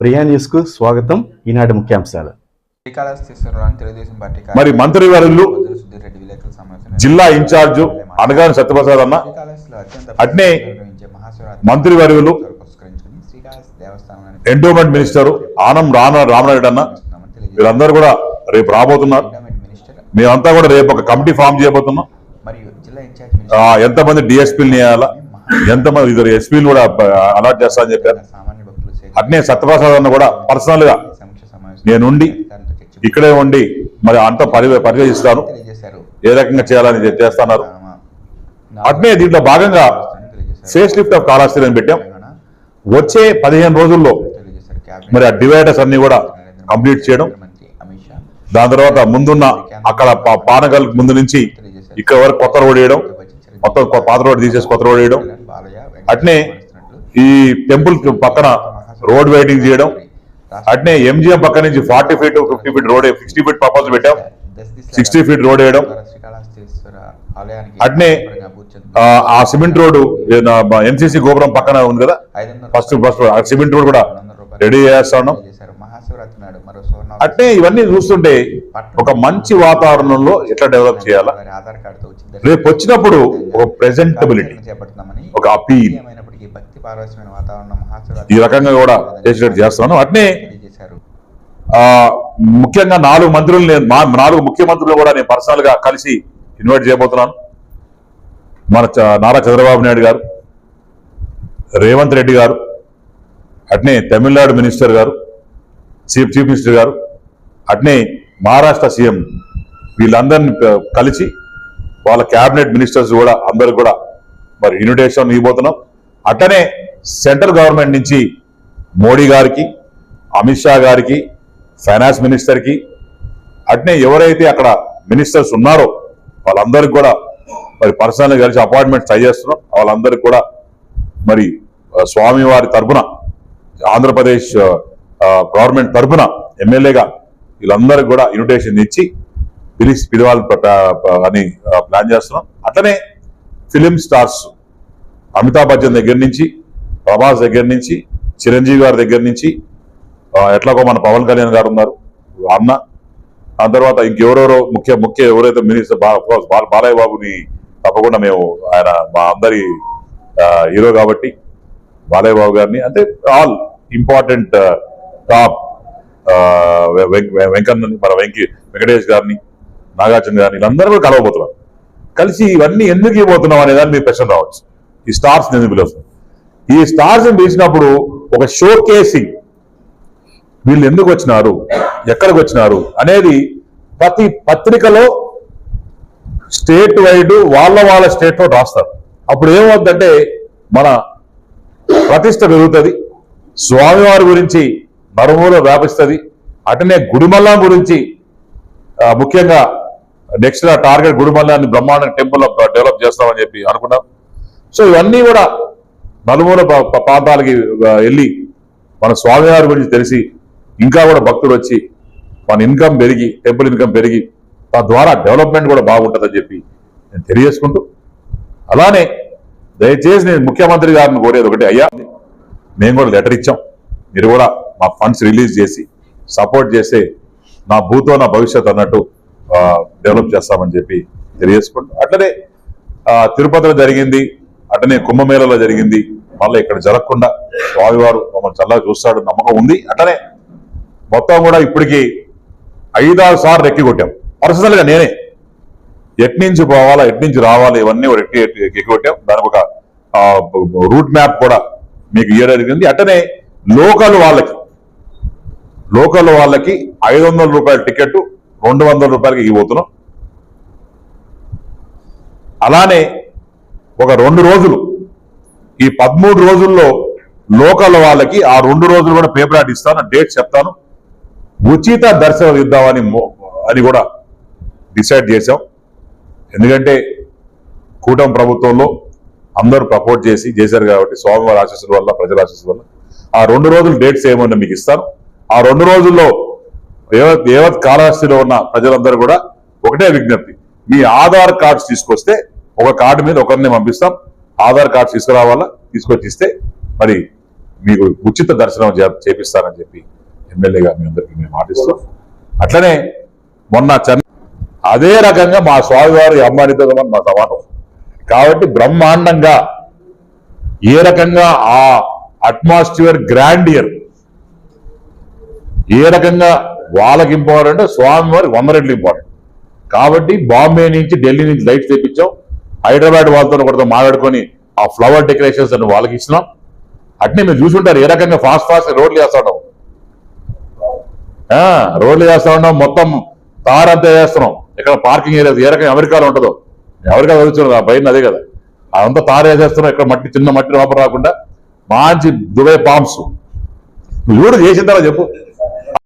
Priya news కు స్వాగతం. ఈనాటి ముఖ్యాంశాలు. మరి మంత్రివర్యులు జిల్లా ఇన్ఛార్జ్ అనగాని సత్యప్రసాద్ అన్న, అట్నే మంత్రివర్యులు ఎండోమెంట్ మినిస్టర్ ఆనం రామనాయుడు అన్న, వీళ్ళందరూ కూడా రేపు రాబోతున్నారు. మేమంతా కూడా రేపు ఒక కమిటీ ఫామ్ చేయబోతున్నాం. ఎంతమంది డిఎస్పీలు చేయాలా, ఎంతమంది ఇద్దరు ఎస్పీలు కూడా అలాట్ చేస్తా అని చెప్పారు. అట్నే సత్యప్రసాద్ అన్న కూడా పర్సనల్ గా నేనుండి ఇక్కడే ఉండి మరి అంతా పరిశీలిస్తాను, ఏ రకంగా చేయాలని చేస్తున్నారు. అట్నే దీంట్లో భాగంగా ఫేస్ లిఫ్ట్ ఆఫ్ కాళహస్తి అని పెట్టాం. వచ్చే 15 రోజుల్లో మరి ఆ డివైడర్స్ అన్ని కూడా కంప్లీట్ చేయడం, దాని తర్వాత ముందున్న అక్కడ పానగల్ ముందు నుంచి ఇక్కడ వరకు కొత్త రోడ్ వేయడం, మొత్తం పాత రోడ్ తీసేసి కొత్త రోడ్ వేయడం. అట్నే ఈ టెంపుల్ పక్కన రోడ్ వెయిటింగ్ చేయడం. అట్నే ఎంజిఎం పక్క నుంచి 40 feet 50 feet road 60 feet proposal పెట్టాం, 60 ఫీట్ రోడ్ వేయడం. అట్నే ఆ సిమెంట్ రోడ్డు ఎన్సీసీ గోపురం పక్కన ఉంది కదా, ఫస్ట్ సిమెంట్ రోడ్ కూడా రెడీ చేస్తా ఉన్నాం. అట్నే ఇవన్నీ చూస్తుంటే ఒక మంచి వాతావరణంలో ఎట్లా డెవలప్ చేయాలా, రేపు వచ్చినప్పుడు ఒక ప్రెజెంటబిలిటీ, ఒక అపీల్, ఈ రకంగా కూడా చేసేటట్టు చేస్తాను. అట్నే ముఖ్యంగా 4 మంత్రులు 4 ముఖ్యమంత్రులు కూడా నేను పర్సనల్ గా కలిసి ఇన్వైట్ చేయబోతున్నాను. మన నారా చంద్రబాబు నాయుడు గారు, రేవంత్ రెడ్డి గారు, అట్నే తమిళనాడు మినిస్టర్ గారు, చీఫ్ మినిస్టర్ గారు, అట్నే మహారాష్ట్ర సీఎం, వీళ్ళందరినీ కలిసి వాళ్ళ క్యాబినెట్ మినిస్టర్స్ కూడా అందరికి కూడా మరి ఇన్విటేషన్ ఇవ్వబోతున్నాం. అట్లనే సెంట్రల్ గవర్నమెంట్ నుంచి మోడీ గారికి, అమిత్ షా గారికి, ఫైనాన్స్ మినిస్టర్కి, అట్నే ఎవరైతే అక్కడ మినిస్టర్స్ ఉన్నారో వాళ్ళందరికీ కూడా మరి పర్సనల్గా కలిసి అపాయింట్మెంట్ ట్రై చేస్తున్నాం. వాళ్ళందరికీ కూడా మరి స్వామివారి తరఫున, ఆంధ్రప్రదేశ్ గవర్నమెంట్ తరఫున ఎమ్మెల్యేగా వీళ్ళందరికీ కూడా ఇన్విటేషన్ ఇచ్చి పిలవాలి అని ప్లాన్ చేస్తున్నాం. అట్లనే ఫిలిం స్టార్స్ అమితాబ్ బచ్చన్ దగ్గర నుంచి, ప్రభాస్ దగ్గర నుంచి, చిరంజీవి గారి దగ్గర నుంచి, ఎట్లాగో మన పవన్ కళ్యాణ్ గారు ఉన్నారు అన్న, ఆ తర్వాత ఇంకెవరెవరో ముఖ్య ఎవరైతే మినిస్టర్ బాలయ్య బాబుని తప్పకుండా మేము, ఆయన మా అందరి హీరో కాబట్టి బాలయ్య బాబు గారిని, అంటే ఆల్ ఇంపార్టెంట్ టాప్ వెంకన్నని, మన వెంకటేష్ గారిని, నాగార్జున గారిని, వీళ్ళందరూ కూడా కలవబోతున్నాం. కలిసి ఇవన్నీ ఎందుకు ఇవ్వబోతున్నాం అనేదాన్ని మీరు ప్రశ్న రావచ్చు. ఈ స్టార్స్ ఎందుకు పిలుస్తాం, ఈ స్టార్స్ పిలిచినప్పుడు ఒక షో కేసింగ్, వీళ్ళు ఎందుకు వచ్చినారు, ఎక్కడికి వచ్చినారు అనేది ప్రతి పత్రికలో స్టేట్ వైడ్ వాళ్ళ స్టేట్ లో రాస్తారు. అప్పుడు ఏమవుతుందంటే మన ప్రతిష్ట పెరుగుతుంది, స్వామివారి గురించి నరుమూల వ్యాపిస్తుంది. అటనే గుడిమల్లం గురించి ముఖ్యంగా నెక్స్ట్ టార్గెట్ గుడిమల్లాన్ని బ్రహ్మాండ టెంపుల్ డెవలప్ చేస్తామని చెప్పి అనుకున్నాం. సో ఇవన్నీ కూడా నలుమూల ప్రాంతాలకి వెళ్ళి మన స్వామివారి గురించి తెలిసి ఇంకా కూడా భక్తులు వచ్చి మన ఇన్కమ్ పెరిగి, టెంపుల్ ఇన్కమ్ పెరిగి, తద్వారా డెవలప్మెంట్ కూడా బాగుంటుందని చెప్పి నేను తెలియజేసుకుంటూ, అలానే దయచేసి నేను ముఖ్యమంత్రి గారిని కోరేది ఒకటి, అయ్యా మేము కూడా లెటర్ ఇచ్చాం, మీరు కూడా మా ఫండ్స్ రిలీజ్ చేసి సపోర్ట్ చేస్తే నా భూతో నా భవిష్యత్ అన్నట్టు డెవలప్ చేస్తామని చెప్పి తెలియజేసుకుంటూ, అట్లనే తిరుపతిలో జరిగింది, అట్లనే కుంభమేళలో జరిగింది, మళ్ళీ ఇక్కడ జరగకుండా స్వామివారు మమ్మల్ని చల్లగా చూస్తాడు నమ్మకం ఉంది. అట్లనే మొత్తం కూడా ఇప్పటికి 5-6 సార్లు ఎక్కి కొట్టాం. పర్సనల్ గా నేనే ఎట్నుంచి పోవాలా, ఎట్నుంచి రావాలి, ఇవన్నీ ఎక్కి కొట్టాం. దానికి ఒక రూట్ మ్యాప్ కూడా మీకు ఇవ్వడం జరిగింది. అట్లనే లోకల్ వాళ్ళకి 500 రూపాయల టికెట్ 200 రూపాయలకి ఇవ్వబోతున్నాం. అలానే ఒక 2 రోజులు, ఈ 13 రోజుల్లో లోకల్ వాళ్ళకి ఆ 2 రోజులు కూడా పేపర్ ఆర్ట్ ఇస్తాను, డేట్ చెప్తాను, ఉచిత దర్శనం ఇద్దామని కూడా డిసైడ్ చేశాం. ఎందుకంటే కూటమి ప్రభుత్వంలో అందరూ సపోర్ట్ చేశారు కాబట్టి స్వామివారి ఆశీస్సుల వల్ల, ప్రజల ఆశీస్సుల వల్ల ఆ 2 రోజులు డేట్స్ ఏమన్నా మీకు ఇస్తాను. ఆ 2 రోజుల్లో యావత్ కాళహస్తిలో ఉన్న ప్రజలందరూ కూడా ఒకటే విజ్ఞప్తి, మీ ఆధార్ కార్డ్స్ తీసుకొస్తే ఒక కార్డు మీద ఒకరిని పంపిస్తాం, ఆధార్ కార్డ్స్ తీసుకురావాలా, తీసుకొచ్చి ఇస్తే మరి మీకు ఉచిత దర్శనం చేపిస్తానని చెప్పి ఎమ్మెల్యేగా మీ అందరికీ మేము మాటిస్తాం. అట్లనే మొన్న అదే రకంగా మా స్వామివారి అంబానీతో మా సమానం కాబట్టి బ్రహ్మాండంగా ఏ రకంగా ఆ అట్మాస్ఫియర్ గ్రాండియర్ ఏ రకంగా వాళ్ళకి ఇంపార్టెంట్, స్వామివారికి 100 రెట్లు ఇంపార్టెంట్. కాబట్టి బాంబే నుంచి ఢిల్లీ నుంచి లైట్స్ తెప్పించాం, హైదరాబాద్ వాళ్ళతో ఒకటితో మాట్లాడుకొని ఆ ఫ్లవర్ డెకరేషన్స్ అని వాళ్ళకి ఇచ్చినాం. అట్నే మీరు చూసుంటారు ఏ రకంగా ఫాస్ట్ రోడ్లు చేస్తా ఉన్నాం, మొత్తం తారంతా చేస్తున్నాం. ఇక్కడ పార్కింగ్ ఏరియాస్ ఏ రకంగా అమెరికాలో ఉంటుందో, అమెరికా చదువుతున్నారు ఆ బయట అదే కదా, అదంతా తారు వేసేస్తున్నాం. ఇక్కడ చిన్న మట్టి లోపల రాకుండా మంచి దుబాయ్ పామ్స్. నువ్వు చేసిన తర్వాత చెప్పు.